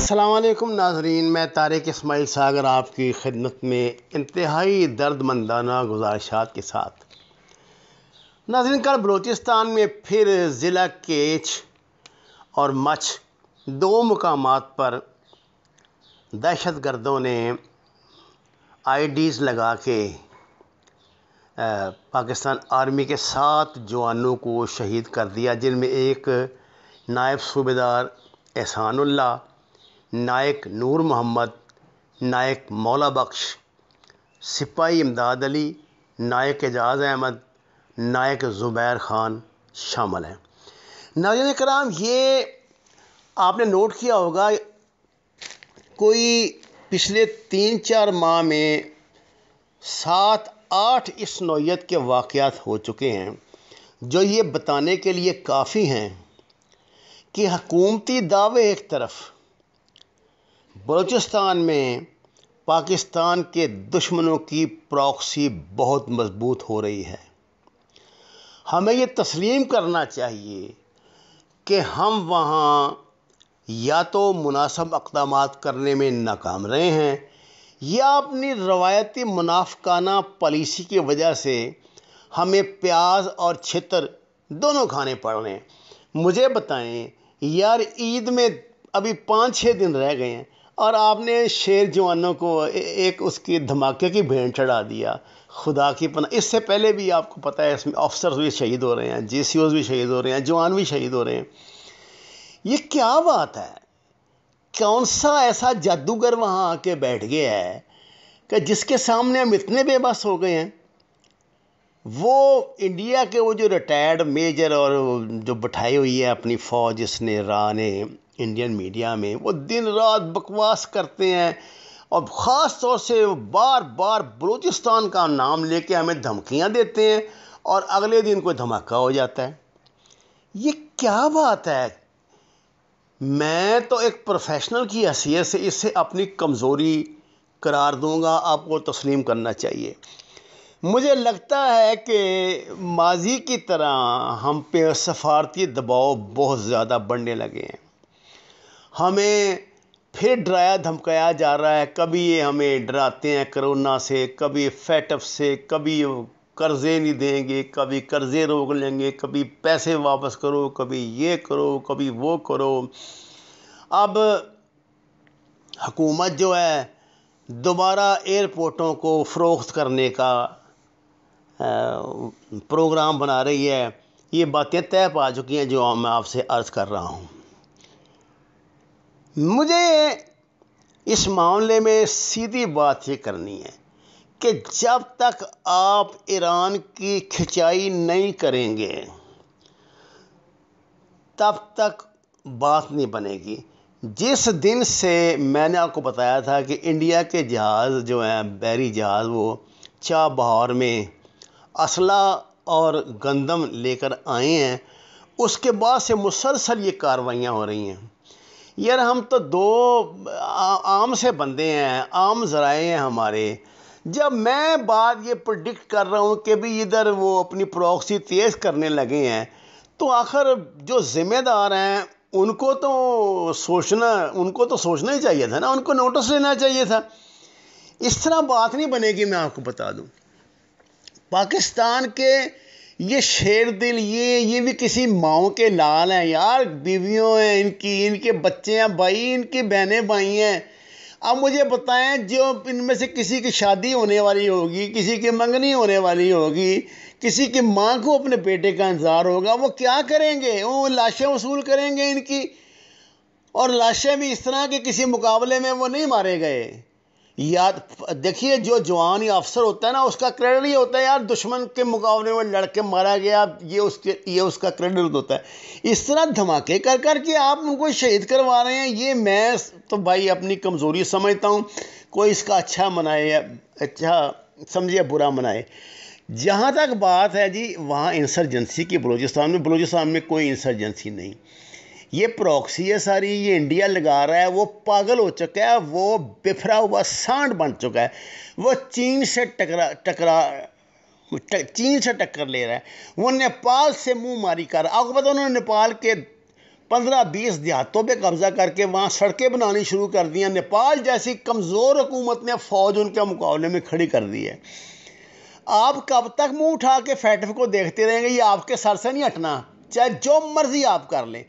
السلام علیکم ناظرین، میں طارق اسماعیل ساگر آپ کی خدمت میں انتہائی درد مندانہ گزارشات کے ساتھ۔ ناظرین، کل بلوچستان میں پھر ضلع کیچ اور مچھ دو مقامات پر دہشت گردوں نے آئی ڈیز لگا کے پاکستان آرمی کے 7 جوانوں کو شہید کر دیا، جن میں ایک نائب صوبیدار احسان اللہ، نائک نور محمد، نائک مولا بخش، سپاہی امداد علی، نائک اعجاز احمد، نائک زبیر خان شامل ہیں۔ ناظرین کرام، یہ آپ نے نوٹ کیا ہوگا، کوئی پچھلے 3-4 ماہ میں 7-8 اس نوعیت کے واقعات ہو چکے ہیں، جو یہ بتانے کے لیے کافی ہیں کہ حکومتی دعوے ایک طرف، بلوچستان میں پاکستان کے دشمنوں کی پراکسی بہت مضبوط ہو رہی ہے۔ ہمیں یہ تسلیم کرنا چاہیے کہ ہم وہاں یا تو مناسب اقدامات کرنے میں ناکام رہے ہیں یا اپنی روایتی منافقانہ پالیسی کی وجہ سے ہمیں پیاز اور چھتر دونوں کھانے پڑ رہے ہیں۔ مجھے بتائیں یار، عید میں ابھی 5-6 دن رہ گئے ہیں اور آپ نے شیر جوانوں کو ایک اس کی دھماکے کی بھینٹ چڑھا دیا۔ خدا کی پناہ، اس سے پہلے بھی آپ کو پتہ ہے اس میں آفسرز بھی شہید ہو رہے ہیں، جی سی اوز بھی شہید ہو رہے ہیں، جوان بھی شہید ہو رہے ہیں۔ یہ کیا بات ہے؟ کون سا ایسا جادوگر وہاں آ کے بیٹھ گیا ہے کہ جس کے سامنے ہم اتنے بے بس ہو گئے ہیں؟ وہ انڈیا کے وہ جو ریٹائرڈ میجر اور جو بٹھائی ہوئی ہے اپنی فوج، اس نے راہ نے انڈین میڈیا میں، وہ دن رات بکواس کرتے ہیں اور خاص طور سے بار بار بلوچستان کا نام لے کے ہمیں دھمکیاں دیتے ہیں اور اگلے دن کوئی دھماکہ ہو جاتا ہے۔ یہ کیا بات ہے؟ میں تو ایک پروفیشنل کی حیثیت سے اسے اپنی کمزوری قرار دوں گا، آپ کو تسلیم کرنا چاہیے۔ مجھے لگتا ہے کہ ماضی کی طرح ہم پہ سفارتی دباؤ بہت زیادہ بڑھنے لگے ہیں۔ ہمیں پھر ڈرایا دھمکایا جا رہا ہے، کبھی یہ ہمیں ڈراتے ہیں کرونا سے، کبھی فیٹف سے، کبھی قرضے نہیں دیں گے، کبھی قرضے روک لیں گے، کبھی پیسے واپس کرو، کبھی یہ کرو، کبھی وہ کرو۔ اب حکومت جو ہے دوبارہ ایئرپورٹوں کو فروخت کرنے کا پروگرام بنا رہی ہے۔ یہ باتیں طے پا چکی ہیں جو میں آپ سے عرض کر رہا ہوں۔ مجھے اس معاملے میں سیدھی بات یہ کرنی ہے کہ جب تک آپ ایران کی کھچائی نہیں کریں گے تب تک بات نہیں بنے گی۔ جس دن سے میں نے آپ کو بتایا تھا کہ انڈیا کے جہاز جو ہیں، بحری جہاز، وہ چابہار میں اسلحہ اور گندم لے کر آئے ہیں، اس کے بعد سے مسلسل یہ کارروائیاں ہو رہی ہیں۔ یار، ہم تو دو عام سے بندے ہیں، عام ذرائع ہیں ہمارے۔ جب میں بات یہ پریڈکٹ کر رہا ہوں کہ بھی ادھر وہ اپنی پراکسی تیز کرنے لگے ہیں، تو آخر جو ذمہ دار ہیں ان کو تو سوچنا ہی چاہیے تھا نا، ان کو نوٹس لینا چاہیے تھا۔ اس طرح بات نہیں بنے گی۔ میں آپ کو بتا دوں، پاکستان کے یہ شیر دل، یہ بھی کسی ماؤں کے لال ہیں یار، بیویوں ہیں ان کے بچے ہیں بھائی، ان کی بہنیں بھائی ہیں۔ اب مجھے بتائیں، جو ان میں سے کسی کی شادی ہونے والی ہوگی، کسی کی منگنی ہونے والی ہوگی، کسی کی ماں کو اپنے بیٹے کا انتظار ہوگا، وہ کیا کریں گے؟ وہ لاشیں وصول کریں گے ان کی، اور لاشیں بھی اس طرح کہ کسی مقابلے میں وہ نہیں مارے گئے۔ یاد دیکھیے، جو جوان یا افسر ہوتا ہے نا، اس کا کریڈٹ یہ ہوتا ہے یار دشمن کے مقابلے میں لڑ کے مارا گیا، یہ اس کا کریڈٹ ہوتا ہے۔ اس طرح دھماکے کر کر کے آپ ان کو شہید کروا رہے ہیں، یہ میں تو بھائی اپنی کمزوری سمجھتا ہوں۔ کوئی اس کا اچھا منائے، اچھا سمجھے برا منائے۔ جہاں تک بات ہے جی وہاں انسرجنسی کی، بلوچستان میں کوئی انسرجنسی نہیں۔ یہ پراکسی ہے ساری، یہ انڈیا لگا رہا ہے، وہ پاگل ہو چکا ہے، وہ بفرا ہوا سانڈ بن چکا ہے، وہ چین سے ٹکر لے رہا ہے، وہ نیپال سے منہ ماری کر رہا ہے۔ آپ کو پتہ انہوں نے نیپال کے 15-20 دیہاتوں پہ قبضہ کر کے وہاں سڑکیں بنانی شروع کر دی ہیں. نیپال جیسی کمزور حکومت نے فوج ان کے مقابلے میں کھڑی کر دی ہے. آپ کب تک منہ اٹھا کے فیٹف کو دیکھتے رہیں گے؟ یہ آپ کے سر سے نہیں ہٹنا، چاہے جو مرضی آپ کر لیں.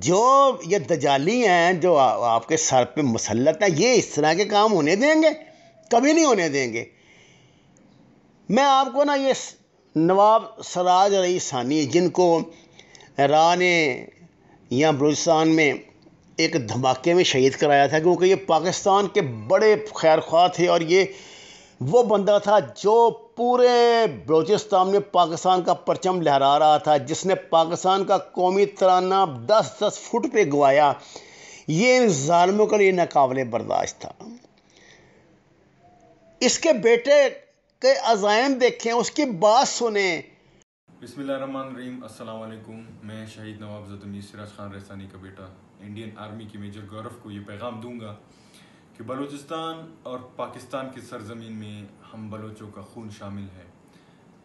جو یہ دجالی ہیں جو آپ کے سر پہ مسلط ہیں، یہ اس طرح کے کام ہونے دیں گے؟ کبھی نہیں ہونے دیں گے. میں آپ کو نا یہ نواب سراج علی ثانی جن کو راہ نے یا بلوچستان میں ایک دھماکے میں شہید کرایا تھا، کیونکہ یہ پاکستان کے بڑے خیر خواہ تھے، اور یہ وہ بندہ تھا جو پورے بلوچستان میں پاکستان کا پرچم لہرا رہا تھا، جس نے پاکستان کا قومی ترانہ 10-10 فٹ پہ گوایا. یہ ان ظالموں کے لیے ناقابل برداشت تھا. اس کے بیٹے کے عزائم دیکھیں، اس کی بات سنیں. بسم اللہ الرحمن الرحیم. السلام علیکم. میں شہید نواب زدمیر سراج خان رحسانی کا بیٹا انڈین آرمی کی میجر گورو کو یہ پیغام دوں گا کہ بلوچستان اور پاکستان کی سرزمین میں ہم بلوچوں کا خون شامل ہے.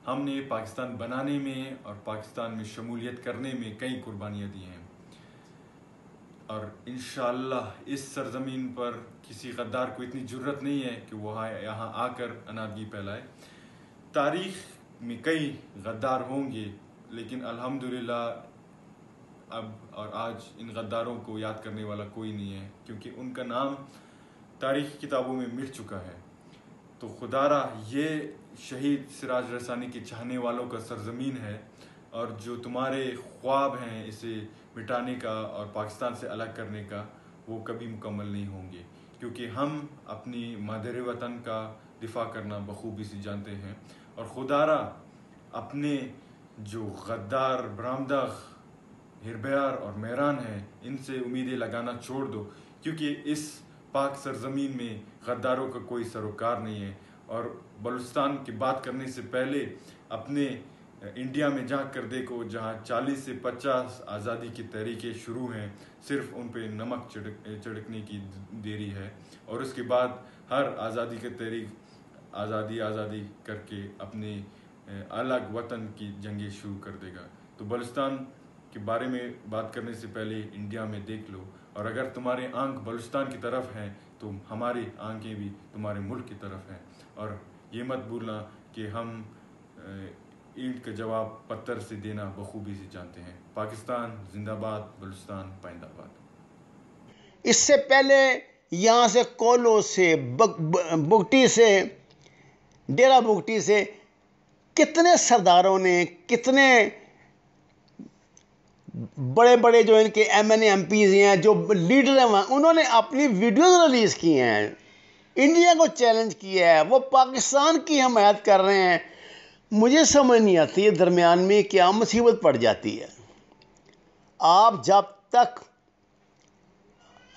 ہم نے پاکستان بنانے میں اور پاکستان میں شمولیت کرنے میں کئی قربانیاں دی ہیں، اور انشاءاللہ اس سرزمین پر کسی غدار کو اتنی جرت نہیں ہے کہ وہ یہاں آ کر انارگی پھیلائے. تاریخ میں کئی غدار ہوں گے، لیکن الحمدللہ اب اور آج ان غداروں کو یاد کرنے والا کوئی نہیں ہے، کیونکہ ان کا نام تاریخ کتابوں میں مٹ چکا ہے. تو خدا را یہ شہید سراج رحسانی کے چاہنے والوں کا سرزمین ہے، اور جو تمہارے خواب ہیں اسے مٹانے کا اور پاکستان سے الگ کرنے کا، وہ کبھی مکمل نہیں ہوں گے، کیونکہ ہم اپنی مادر وطن کا دفاع کرنا بخوبی سے جانتے ہیں. اور خدا را اپنے جو غدار برامدغ ہربیار اور میران ہیں ان سے امیدیں لگانا چھوڑ دو، کیونکہ اس پاک سرزمین میں غداروں کا کوئی سروکار نہیں ہے. اور بلوچستان کی بات کرنے سے پہلے اپنے انڈیا میں جا کر دیکھو، جہاں 40 سے 50 آزادی کی تحریکیں شروع ہیں، صرف ان پہ نمک چھڑکنے کی دیری ہے، اور اس کے بعد ہر آزادی کی تحریک آزادی کر کے اپنے الگ وطن کی جنگیں شروع کر دے گا. تو بلوچستان کے بارے میں بات کرنے سے پہلے انڈیا میں دیکھ لو، اور اگر تمہارے آنکھ بلوچستان کی طرف ہیں تو ہماری آنکھیں بھی تمہارے ملک کی طرف ہیں. اور یہ مت بھولنا کہ ہم اینٹ کا جواب پتھر سے دینا بخوبی سے جانتے ہیں. پاکستان زندہ باد، بلوچستان پائندہ باد. اس سے پہلے یہاں سے کولو سے بگٹی سے ڈیرہ بگٹی سے کتنے سرداروں نے، کتنے بڑے بڑے جو ان کے M N A M Ps ہیں، جو لیڈر ہیں وہاں، انہوں نے اپنی ویڈیوز ریلیز کی ہیں، انڈیا کو چیلنج کیا ہے، وہ پاکستان کی حمایت کر رہے ہیں. مجھے سمجھ نہیں آتی ہے درمیان میں کیا مصیبت پڑ جاتی ہے. آپ جب تک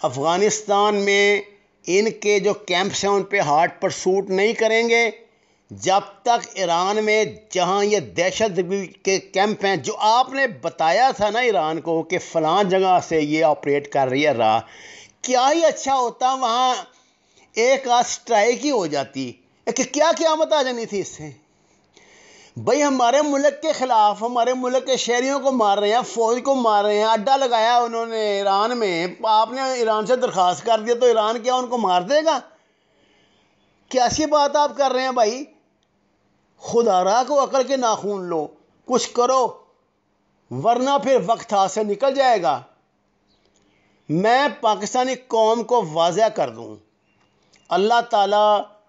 افغانستان میں ان کے جو کیمپس ہیں ان پہ ہارڈ پرسوٹ نہیں کریں گے، جب تک ایران میں جہاں یہ دہشت کے کیمپ ہیں، جو آپ نے بتایا تھا نا ایران کو کہ فلاں جگہ سے یہ آپریٹ کر رہی ہے راہ، کیا ہی اچھا ہوتا وہاں ایک آدھ اسٹرائک ہی ہو جاتی کہ کیا قیامت آ جانی تھی اس سے. بھئی ہمارے ملک کے خلاف ہمارے ملک کے شہریوں کو مار رہے ہیں، فوج کو مار رہے ہیں، اڈا لگایا انہوں نے ایران میں، آپ نے ایران سے درخواست کر دیا تو ایران کیا ان کو مار دے گا؟ کیسی بات آپ کر رہے ہیں بھائی؟ خدا را کو عقل کے ناخون لو، کچھ کرو، ورنہ پھر وقت ہاتھ سے نکل جائے گا. میں پاکستانی قوم کو واضح کر دوں، اللہ تعالی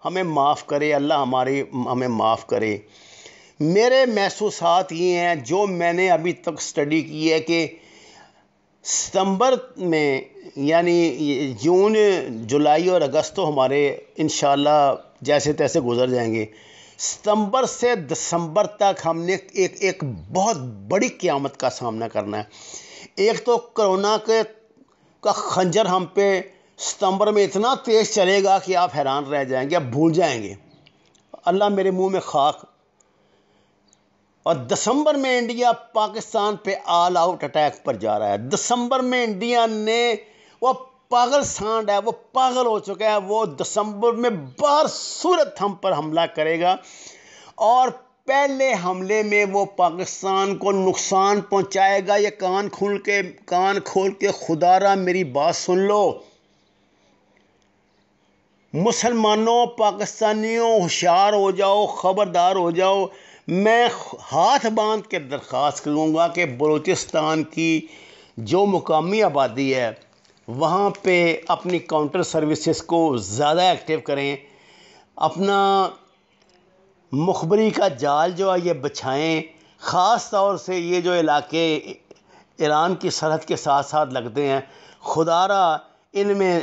ہمیں معاف کرے، اللہ ہمیں معاف کرے. میرے محسوسات یہ ہیں جو میں نے ابھی تک سٹڈی کی ہے کہ ستمبر میں، یعنی جون جولائی اور اگست تو ہمارے انشاءاللہ جیسے تیسے گزر جائیں گے. ستمبر سے دسمبر تک ہم نے ایک بہت بڑی قیامت کا سامنا کرنا ہے. ایک تو کرونا کا خنجر ہم پہ ستمبر میں اتنا تیز چلے گا کہ آپ حیران رہ جائیں گے، آپ بھول جائیں گے. اللہ میرے منہ میں خاک. اور دسمبر میں انڈیا پاکستان پہ آل آؤٹ اٹیک پر جا رہا ہے. دسمبر میں انڈیا نے، وہ پاگل سانڈ ہے، وہ پاگل ہو چکا ہے، وہ دسمبر میں بہر صورت ہم پر حملہ کرے گا. اور پہلے حملے میں وہ پاکستان کو نقصان پہنچائے گا. یہ کان کھول کے خدا را میری بات سن لو. مسلمانوں، پاکستانیوں ہوشیار ہو جاؤ، خبردار ہو جاؤ. میں ہاتھ باندھ کے درخواست کروں گا کہ بلوچستان کی جو مقامی آبادی ہے وہاں پہ اپنی کاؤنٹر سروسز کو زیادہ ایکٹیو کریں. اپنا مخبری کا جال جو ہے یہ بچھائیں. خاص طور سے یہ جو علاقے ایران کی سرحد کے ساتھ ساتھ لگتے ہیں، خدا را ان میں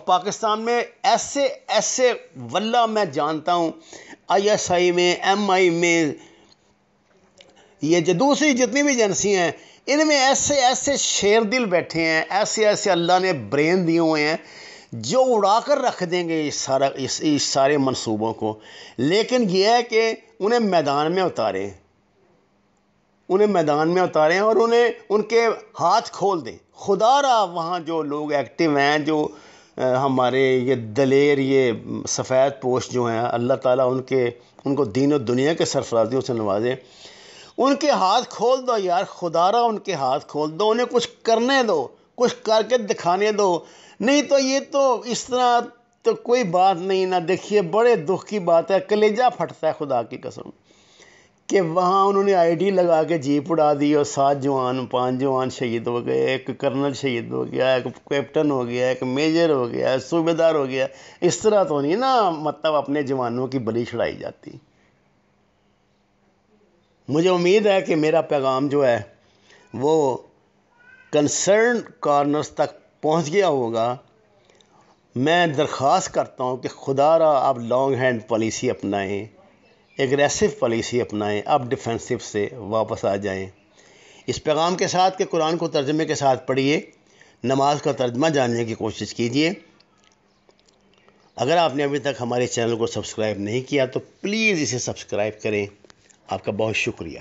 پاکستان میں ایسے واللہ میں جانتا ہوں ISI میں، MI میں، یہ جو دوسری جتنی بھی ایجنسی ہیں ان میں ایسے شیر دل بیٹھے ہیں، ایسے اللہ نے برین دیے ہوئے ہیں جو اڑا کر رکھ دیں گے اس سارے منصوبوں کو. لیکن یہ ہے کہ انہیں میدان میں اتاریں اور انہیں ان کے ہاتھ کھول دیں. خدا را وہاں جو لوگ ایکٹیو ہیں، جو ہمارے یہ دلیر، یہ سفید پوش جو ہیں، اللہ تعالیٰ ان کو دین و دنیا کے سرفرازیوں سے نوازے. ان کے ہاتھ کھول دو یار، خدا را ان کے ہاتھ کھول دو. انہیں کچھ کرنے دو، کچھ کر کے دکھانے دو. نہیں تو یہ تو اس طرح تو کوئی بات نہیں. نہ دیکھیے، بڑے دکھ کی بات ہے، کلیجہ پھٹتا ہے خدا کی قسم کہ وہاں انہوں نے ID لگا کے جیپ اڑا دی اور 5 جوان شہید ہو گئے. ایک کرنل شہید ہو گیا، ایک کیپٹن ہو گیا، ایک میجر ہو گیا، صوبے دار ہو گیا. اس طرح تو نہیں نا مطلب اپنے جوانوں کی بلی چڑھائی جاتی. مجھے امید ہے کہ میرا پیغام جو ہے وہ کنسرن کارنرز تک پہنچ گیا ہوگا. میں درخواست کرتا ہوں کہ خدا را آپ لانگ ہینڈ پالیسی اپنائیں، ایگریسو پالیسی اپنائیں، آپ ڈیفینسو سے واپس آ جائیں. اس پیغام کے ساتھ کہ قرآن کو ترجمے کے ساتھ پڑھیے، نماز کا ترجمہ جاننے کی کوشش کیجیے. اگر آپ نے ابھی تک ہمارے چینل کو سبسکرائب نہیں کیا تو پلیز اسے سبسکرائب کریں. آپ کا بہت شکریہ.